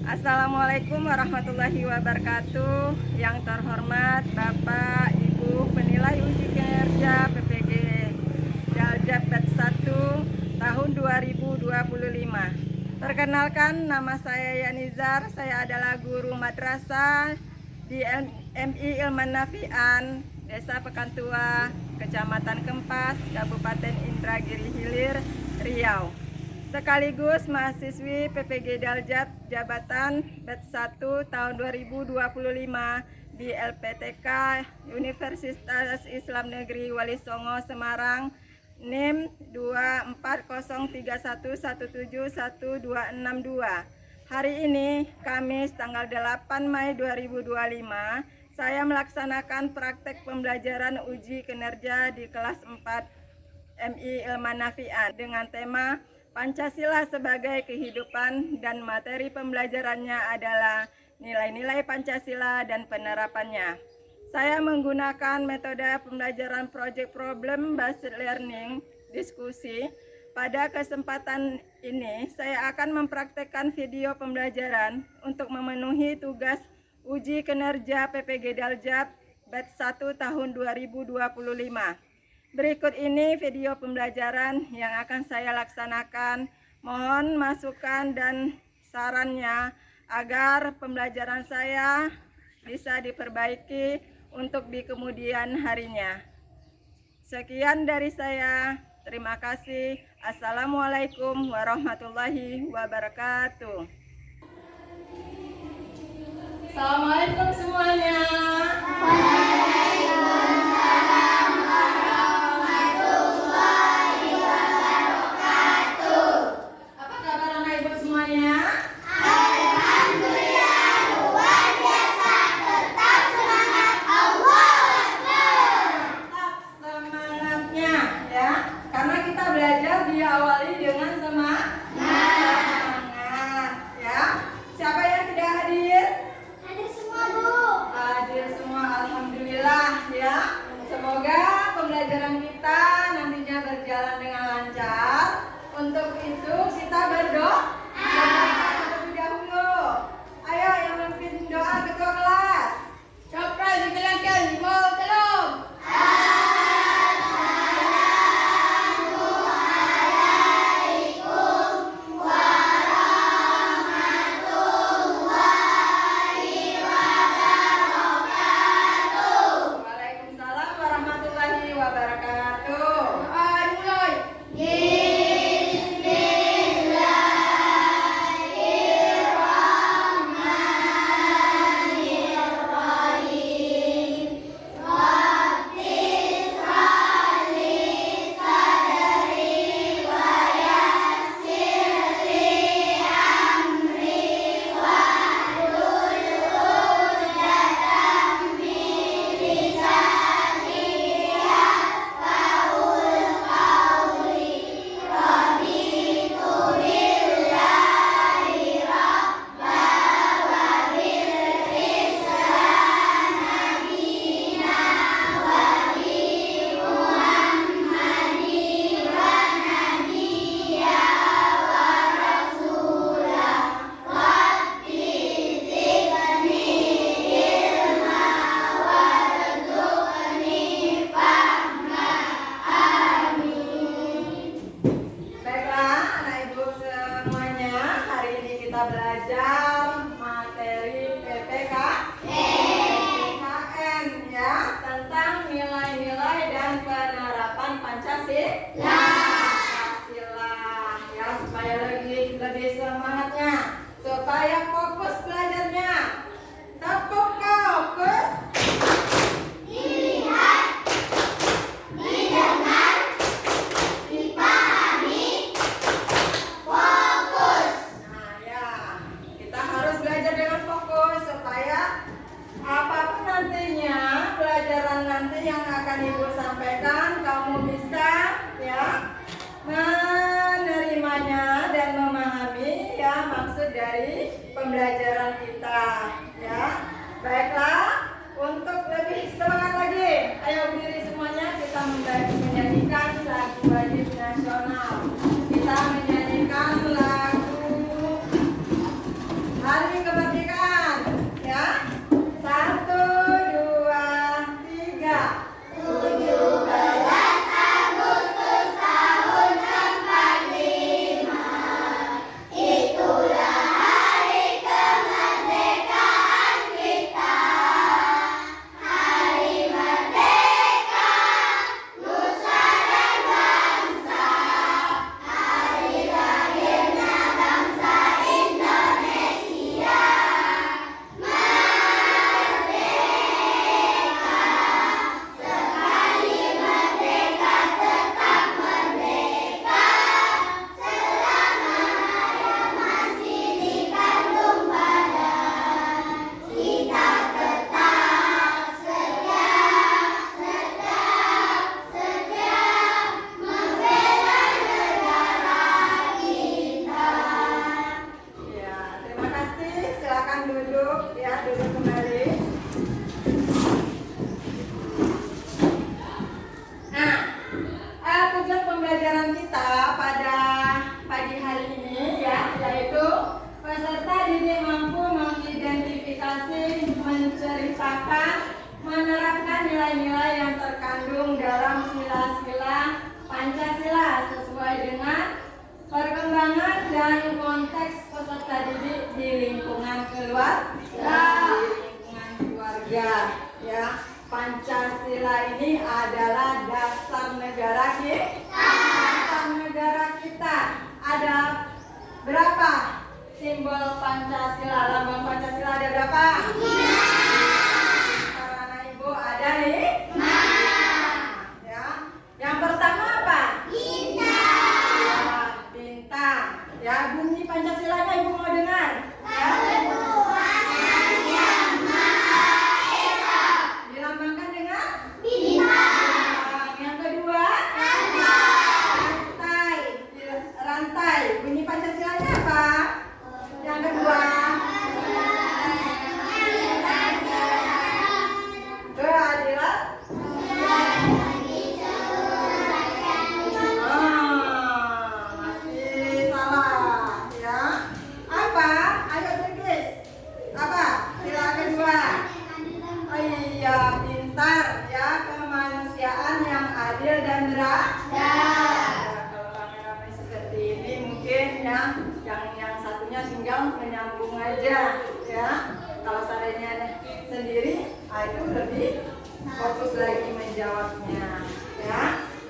Assalamualaikum warahmatullahi wabarakatuh. Yang terhormat Bapak Ibu penilai uji kinerja PPG Daljat Batch 1 tahun 2025. Perkenalkan, nama saya Yanizar. Saya adalah guru madrasah di MI Ilman Nafian, Desa Pekantua, Kecamatan Kempas, Kabupaten Indragiri Hilir, Riau. Sekaligus mahasiswi PPG Daljat Jabatan Batch 1 tahun 2025 di LPTK Universitas Islam Negeri Wali Songo Semarang, NIM 24031171262. Hari ini Kamis tanggal 8 Mei 2025, saya melaksanakan praktek pembelajaran uji kinerja di kelas 4 MI Ilman Nafian dengan tema Pancasila sebagai kehidupan, dan materi pembelajarannya adalah nilai-nilai Pancasila dan penerapannya. Saya menggunakan metode pembelajaran project problem based learning diskusi. Pada kesempatan ini, saya akan mempraktekkan video pembelajaran untuk memenuhi tugas uji kinerja PPG Daljat Batch 1 tahun 2025. Berikut ini video pembelajaran yang akan saya laksanakan. Mohon masukan dan sarannya agar pembelajaran saya bisa diperbaiki untuk di kemudian harinya. Sekian dari saya. Terima kasih. Assalamualaikum warahmatullahi wabarakatuh. Assalamualaikum semuanya. Diawali dengan semangat, ya. Siapa yang tidak hadir? Hadir semua, Bu. Hadir semua, alhamdulillah, ya. Semoga pembelajaran kita nantinya berjalan dengan lancar. Untuk itu kita berdoa terlebih dahulu. Ayo yang memimpin doa ketua kelas. Coba dibilangkan, mau tolong. Belajar materi PPKN, ya, tentang nilai-nilai dan penerapan Pancasila. Ya, supaya lebih semangatnya, supaya fokus belajarnya. Tetap fokus. Nanti yang akan Ibu sampaikan, kamu bisa, ya, menerimanya dan memahami, ya, maksud dari pembelajaran kita, ya. Baiklah, untuk lebih semangat lagi, ayo berdiri semuanya, kita menyanyikan lagu wajib nasional. Kita menyanyikan lagu Hari pembelajaran kita pada pagi hari ini ya, yaitu peserta didik mampu mengidentifikasi, menceritakan, menerapkan nilai-nilai yang terkandung dalam sila-sila Pancasila sesuai dengan perkembangan dan konteks peserta didik di lingkungan keluarga, ya. Pancasila ini adalah dasar negara kita. Dasar negara kita. Ada berapa simbol Pancasila? Lambang Pancasila ada berapa? 5. Karena Ibu ada nih? 5. Ya. Yang pertama apa? Bintang. Ya, bintang. Ya, bunyi Pancasilanya Ibu mau dengar? Ya. Dilambangkan dengan bintang. Yang kedua, rantai. Rantai. Bunyi Pancasilanya apa? Yang kedua, keadilan. Masih salah ya. Apa? Ayo tulis. Apa? Sila kedua. Oh iya, pintar ya, kemanusiaan yang adil dan beradab. Kalau rame-rame seperti ini mungkin ya, yang satunya tinggal menyambung aja ya. Kalau seandainya sendiri, itu lebih fokus lagi menjawabnya ya.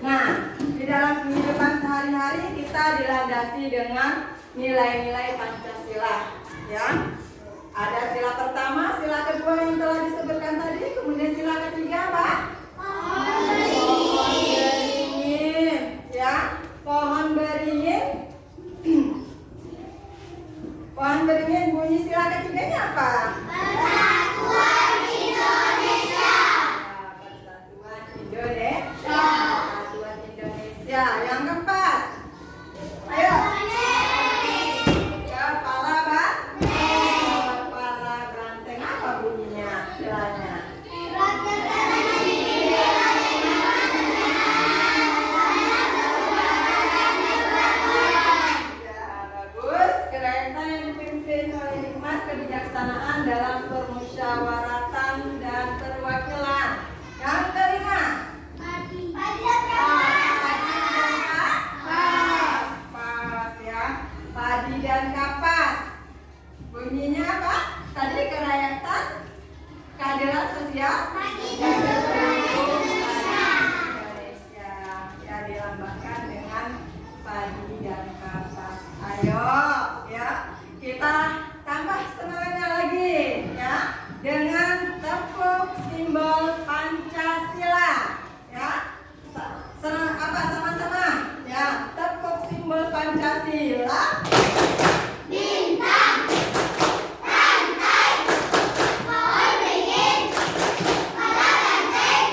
Nah, di dalam kehidupan sehari-hari kita dilandasi dengan nilai-nilai Pancasila ya. Ada sila pertama, sila kedua yang telah disebutkan tadi, kemudian sila ketiga apa? Pohon beringin ya. Pohon beringin. Pohon beringin bunyi sila ketiganya apa? Persatuan Indonesia. Persatuan Indonesia. Persatuan Indonesia. Yang keempat. Ayo. Kepala banteng apa bunyinya? Silanya. Kebijaksanaan dalam permusyawaratan dan perwakilan. Yang kelima, padi dan kapas ya. Padi dan kapas. Bunyinya apa? Tadi kerakyatan, keadilan sosial, Indonesia. Ya, dilambangkan dengan padi dan kapas. Ayo ya, kita tambah semangatnya lagi ya dengan tepuk simbol Pancasila ya. Sama-sama ya, tepuk simbol Pancasila. Bintang, rantai, pohon beringin, kepala banteng,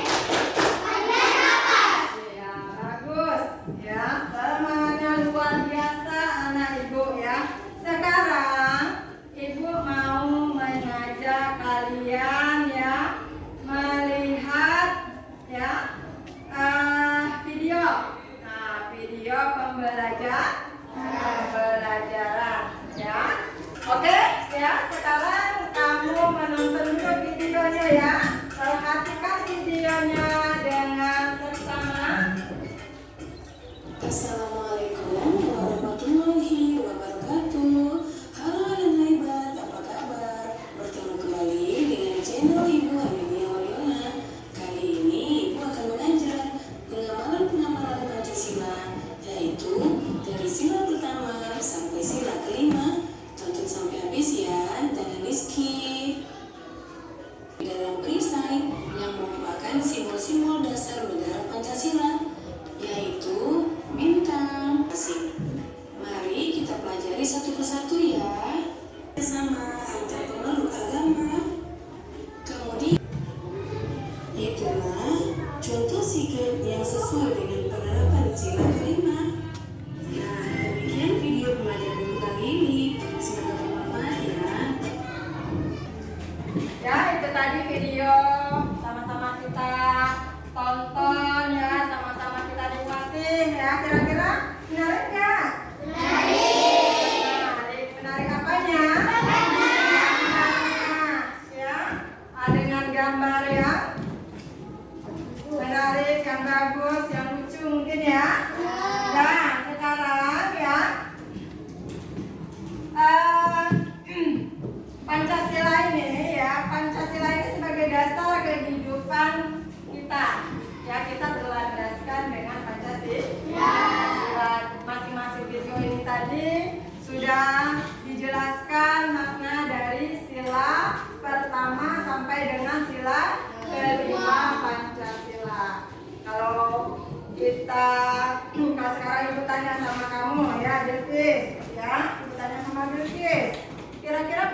bagian atas. Ya, bagus ya, semangatnya luar biasa anak Ibu ya. Sekarang Ibu mau mengajak kalian ya melihat ya video. Nah, video pembelajaran ya. Oke ya, sekarang kamu menonton dulu videonya ya. Perhatikan videonya dengan seksama. Assalamualaikum warahmatullahi wabarakatuh. Halo anak hebat, apa kabar? Bertemu kembali dengan channel Ibu Amelia Waliona. Kali ini Ibu akan mengajar pengamalan Pancasila, yaitu dari sila pertama sampai sila kelima. Tonton sampai habis ya, jangan di skip. Di dalam perisai yang merupakan simbol-simbol dasar negara Pancasila, yaitu bintang. Mari kita pelajari satu persatu ya, bersama antar pemeluk agama. Kemudian itulah contoh sikap yang sesuai dengan penerapan sila kelima. Nah, demikian video pembelajaran kali ini. Semoga bermanfaat ya. Ya, itu tadi video sama-sama kita tonton ya, sama-sama kita nikmatin ya. Kira-kira ya? Nah, sekarang ya, Pancasila ini ya, Pancasila ini sebagai dasar kehidupan kita. Ya, kita berlandaskan dengan Pancasila. Masing-masing video ini tadi sudah dijelaskan makna dari sila pertama sampai dengan sila kelima Pancasila. Kalau kita sekarang ibu tanya sama kamu ya, Bilkis, ya, ibu tanya sama Bilkis, kira-kira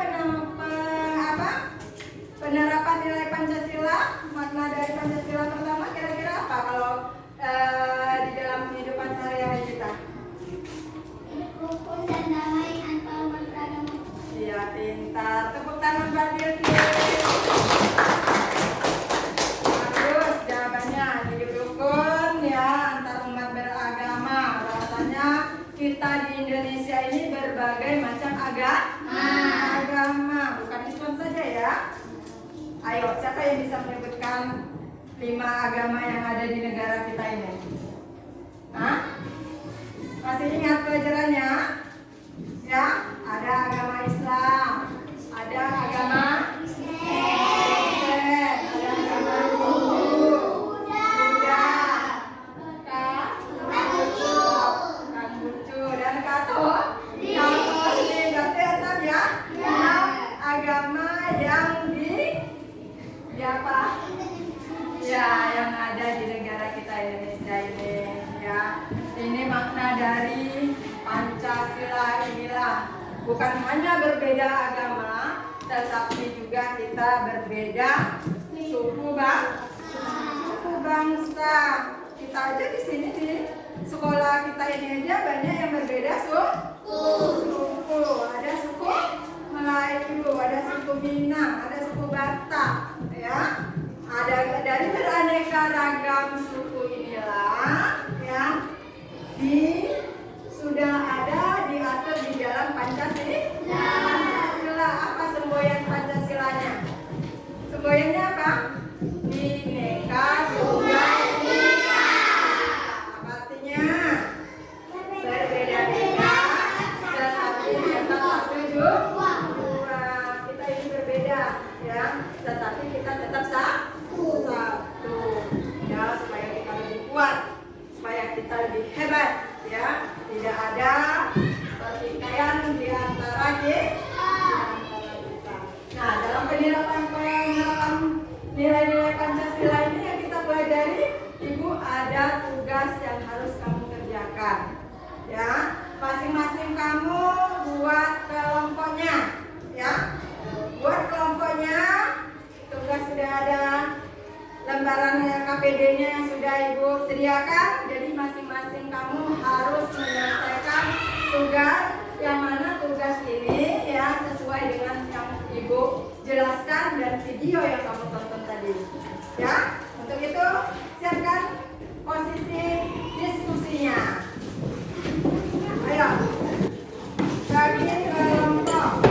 penerapan nilai Pancasila, makna dari Pancasila pertama kira-kira apa kalau di dalam kehidupan sehari-hari kita? Rukun dan damai antar umat beragama. Iya, pintar. Tepuk tangan buat Bilkis. Bagus jawabannya. Hidup rukun ya antar umat beragama. Rasanya kita di Indonesia ini berbagai macam agama, bukan Islam saja ya. Ayo, siapa yang bisa menyebutkan 5 agama yang ada di negara kita ini? Hah? Masih ingat pelajarannya? Ya, ada agama Islam, ada agama Kristen, ada agama Hindu, Buddha, Konghucu, dan Katolik. Berarti ada ya 6 agama yang di apa? Ya, yang ada di negara kita Indonesia ini ya. Ini makna dari Pancasila inilah. Bukan hanya berbeda agama, tetapi juga kita berbeda suku bangsa. Kita aja di sini di sekolah kita ini aja banyak yang berbeda suku. Ada suku Melayu, ada suku Minang, ada suku Batak, ya. Ada dari beraneka ragam suku inilah, ya. Sudah ada diatur di dalam Pancasila. Apa semboyan Pancasilanya? Semboyannya apa? Bhinneka Tunggal Ika. Apa artinya? Berbeda-beda, tetapi tetap satu. Kita ini berbeda, ya. Tetapi kita tetap satu. Ya, supaya kita lebih kuat, supaya kita lebih hebat, ya. Tidak ada pertikaian di antara kita. Nah, dalam penerapan nilai-nilai Pancasila ini yang kita pelajari, Ibu, ada tugas yang harus kamu kerjakan. Ya, masing-masing kamu buat kelompoknya, ya. Buat kelompoknya, tugas sudah ada, lembaran KPD-nya yang sudah Ibu sediakan. Jadi masing-masing kamu harus menyelesaikan tugas yang mana tugas ini ya sesuai dengan yang Ibu jelaskan dan video yang kamu tonton tadi. Ya, untuk itu siapkan posisi diskusinya. Ayo, bagi kelompok.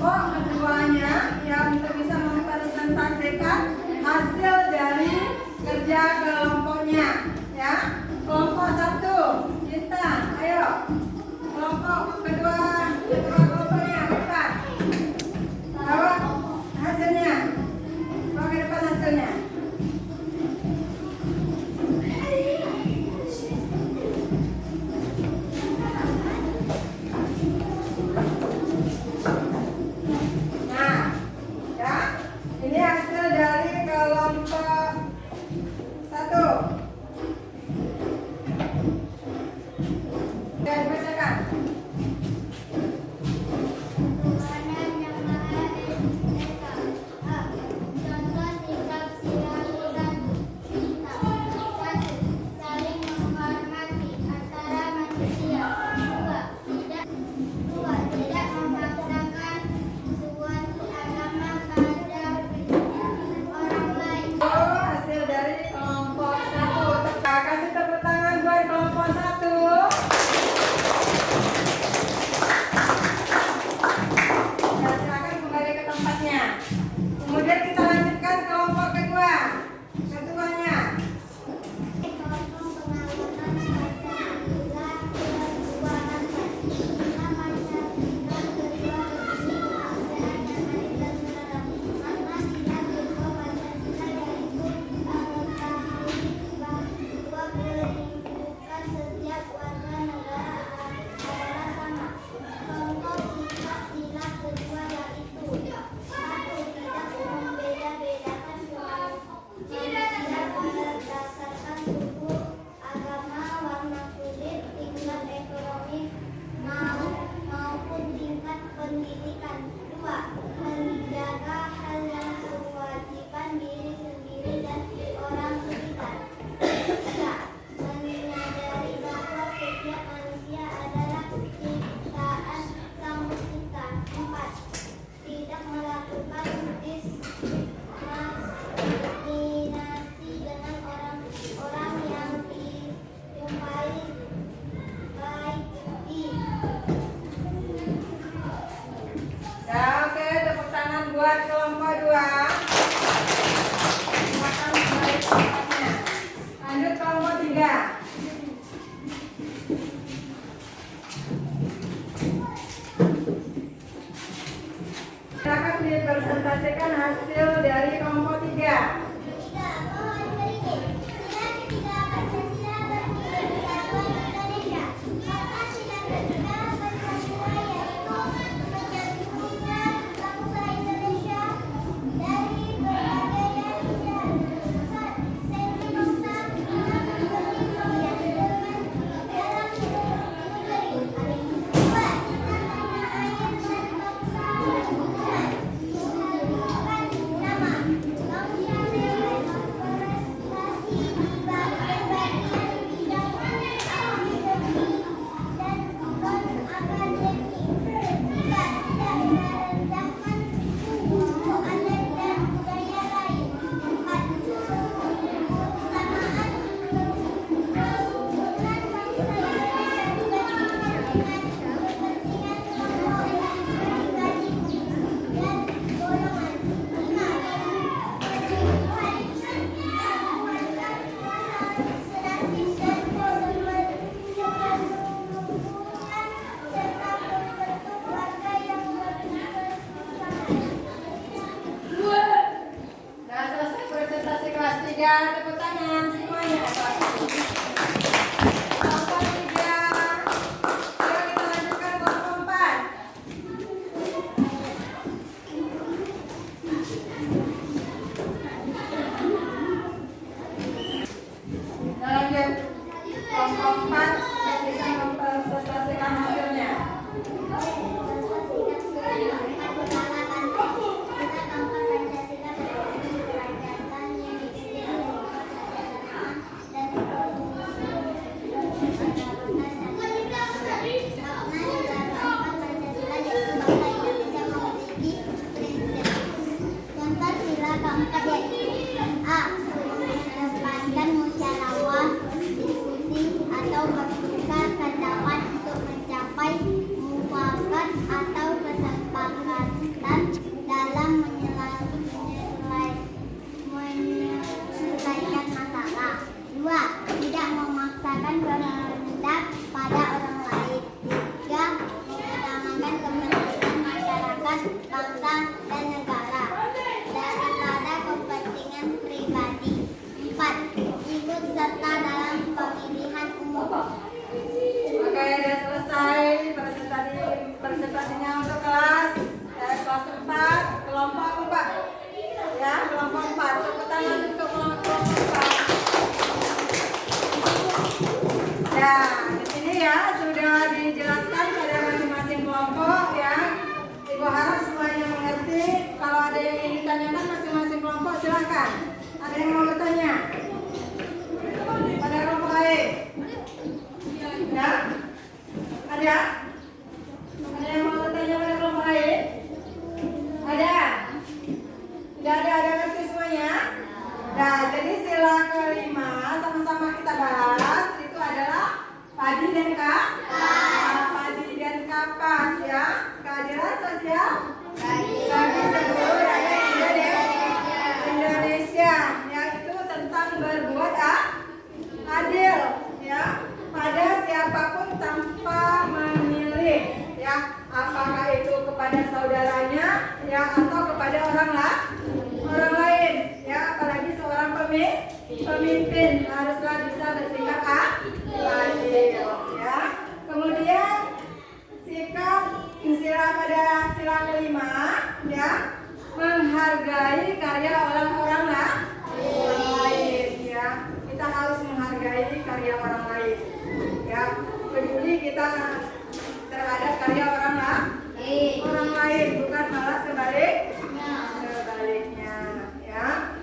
kelompok keduanya yang bisa mempresentasikan hasil dari kerja kelompoknya, ya. Kelompok 1, Cinta, ayo. Kelompok kedua kelompoknya, cepat. Bawa hasilnya. Bawa ke depan hasilnya. Nah, ya. Ini hasil dari kelompok 1. Dan bacakan. Tuhanan yang Maha Esa. A. Contoh sikap perilaku dan cinta. 1. Saling menghormati antara manusia. 2. Tidak memaksakan suatu agama pada orang lain. Oh, hasil dari kelompok 1. Kasih tepuk tangan buat kelompok 1. Ya, silakan kembali ke tempatnya. Kemudian kita lanjutkan kelompok kedua. Keduanya. Kelompok pengakuan Pancasila kedua manfaat. 5. Pancasila kedua kebangsaan yang adil dan beradab. Makna tidak kedua Pancasila yaitu mengetahui bahwa kehidupan setiap warga negara adalah sama. Contoh sikap sila kedua yaitu 1. Tidak membeda-bedakan manusia berdasarkan suku, agama, warna kulit, tingkat ekonomi, maupun tingkat pendidikan. 2. Menjaga hal yang kewajiban diri sendiri dan orang sekitar. 3. Menyadari bahwa setiap manusia adalah ciptaan Sang Pencipta. 4. Tidak melakukan diskriminasi dengan orang-orang yang dijumpai baik di. Ya, oke, tepuk tangan buat kelompok 2. Silakan kembali ke tempatnya. Lanjut kelompok 3. Silakan dipresentasikan hasil dari kelompok 3. Nah, selesai presentasi kelas 3. Tepuk tangan semuanya. Kelompok 3. Ayo kita lanjutkan kelompok 4. Nah, lanjut. Kelompok 4 yang bisa mempresentasikan hasilnya. Perkenalkan kemajuan bangsa dan negara daripada kepentingan pribadi. 4. Ikut serta dalam pemilihan umum. Oke, sudah selesai presentasinya untuk kelas 4 kelompok 4. Ya, kelompok 4. Tepuk tangan untuk kelompok 4. Ya, di sini ya sudah dijelaskan pada masing-masing kelompok ya. Ibu harap semuanya mengerti. Kalau ada yang ingin ditanyakan masing-masing kelompok silakan. Ada yang mau bertanya? Pada kelompok lain? Ya? Ada? Ada yang mau bertanya pada kelompok lain? Ada? Tidak ada ngerti semuanya? Nah, jadi sila kelima sama-sama kita bahas itu adalah padi dan padi dan kapas ya. Keadilan sosial bagi seluruh rakyat Indonesia. Ya, itu tentang berbuat adil ya pada siapapun tanpa memilih ya, apakah itu kepada saudaranya ya atau kepada orang lain ya, apalagi seorang pemimpin haruslah bisa bersikap adil ya. Kemudian sikap pada sila kelima ya, menghargai karya orang lain ya. Kita harus menghargai karya orang lain ya, peduli kita terhadap karya orang lain, bukan malah sebaliknya ya.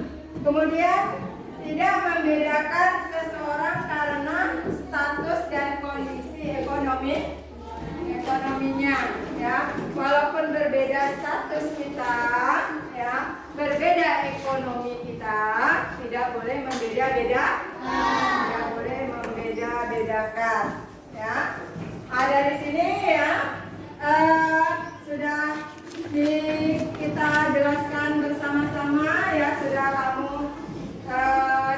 Kemudian tidak membedakan seseorang karena status dan kondisi ekonominya ya. Walaupun berbeda status kita ya, berbeda ekonomi kita, tidak boleh membeda-bedakan ya. Ada di sini ya, sudah kita jelaskan bersama-sama ya, sudah kamu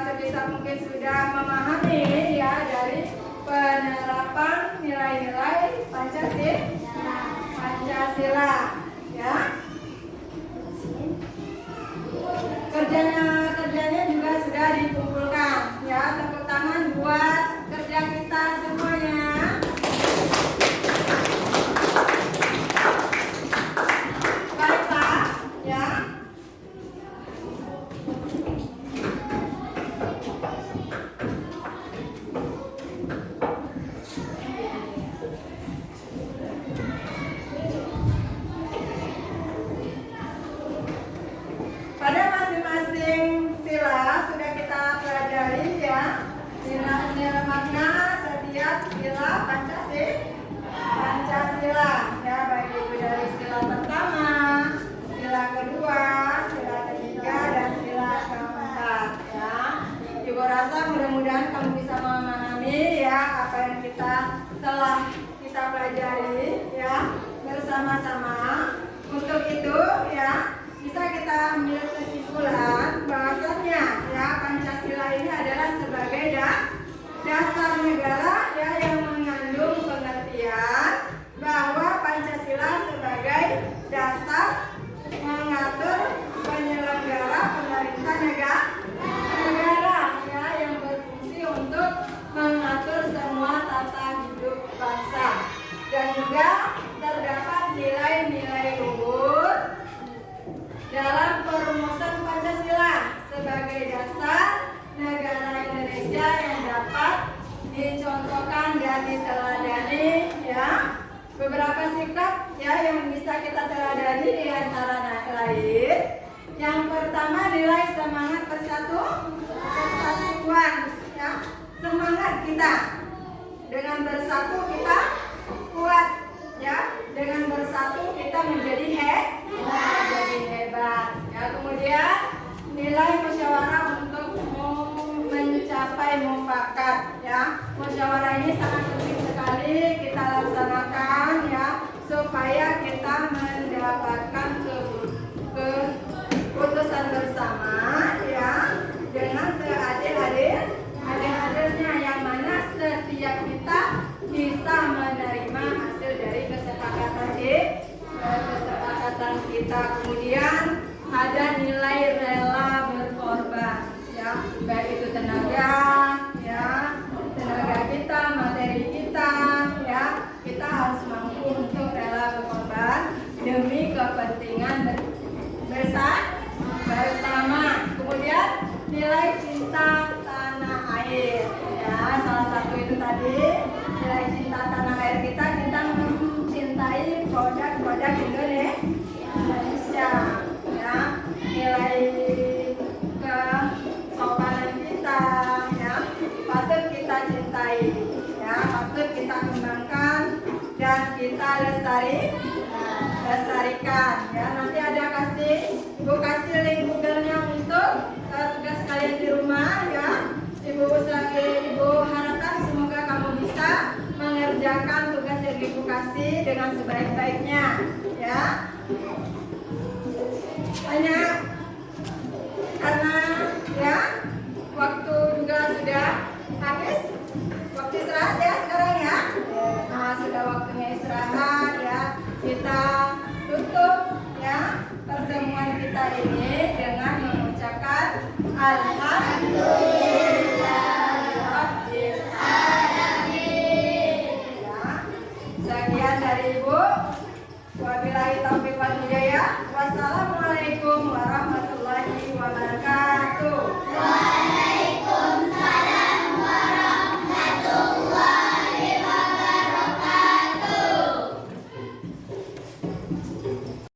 sebisa mungkin sudah memahami ya dari penerapan nilai-nilai Pancasila ya. Kerjanya juga sudah dikumpulkan ya. Tepuk tangan buat kerja kita semuanya. Baiklah ya. Pada masing-masing sila sudah kita pelajari ya, nilai makna setiap sila Pancasila ya, baik itu dari sila pertama, sila kedua, sila ketiga, dan sila keempat ya. Ibu rasa mudah-mudahan kamu bisa memahami ya apa yang telah kita pelajari ya bersama-sama. Untuk itu ya, bisa kita ambil kesimpulan bahwasanya ya, Pancasila ini adalah sebagai dasar negara ya, yang mengandung pengertian bahwa Pancasila sebagai dasar mengatur penyelenggara pemerintah negara ya, yang berfungsi untuk mengatur semua tata hidup bangsa, dan juga terdapat nilai-nilai luhur dalam perumusan Pancasila sebagai dasar negara Indonesia yang dapat dicontohkan dan diteladani ya. Beberapa sikap ya yang bisa kita teladani di antara lain. Yang pertama, nilai semangat persatuan ya. Semangat kita dengan bersatu kita kuat ya. Dengan bersatu kita menjadi hebat ya. Kemudian nilai musyawarah untuk mencapai mufakat ya. Musyawarah ini sangat penting sekali kita laksanakan ya, supaya kita mendapatkan keputusan bersama ya, dengan seadil-adilnya, yang mana setiap kita bisa menerima hasil dari kesepakatan kita. Kemudian ada nilai rela berkorban, ya, baik itu tenaga, ya, tenaga kita, materi kita, ya, kita harus mampu untuk rela berkorban demi kepentingan bersama. Kemudian nilai cinta tanah air, ya, salah satu itu tadi nilai cinta tanah air kita mencintai produk-produk Indonesia, ya, nilai kesopanan kita, ya, patut kita cintai, ya, patut kita kembangkan dan kita lestarikan, ya. Nanti ada Ibu kasih link Google-nya untuk tugas kalian di rumah, ya. Ibu harapkan semoga kamu bisa mengerjakan tugas yang Ibu kasih dengan sebaik-baiknya, ya. Hanya karena, ya, waktu juga sudah habis, waktu istirahat ya sekarang, ya. Nah, sudah waktunya istirahat, ya. Kita tutup, ya, pertemuan kita ini dengan mengucapkan Alhamdulillahirabbil alamin. Ya. Sekian dari Ibu. Wabillahi taufiq wal hidayah.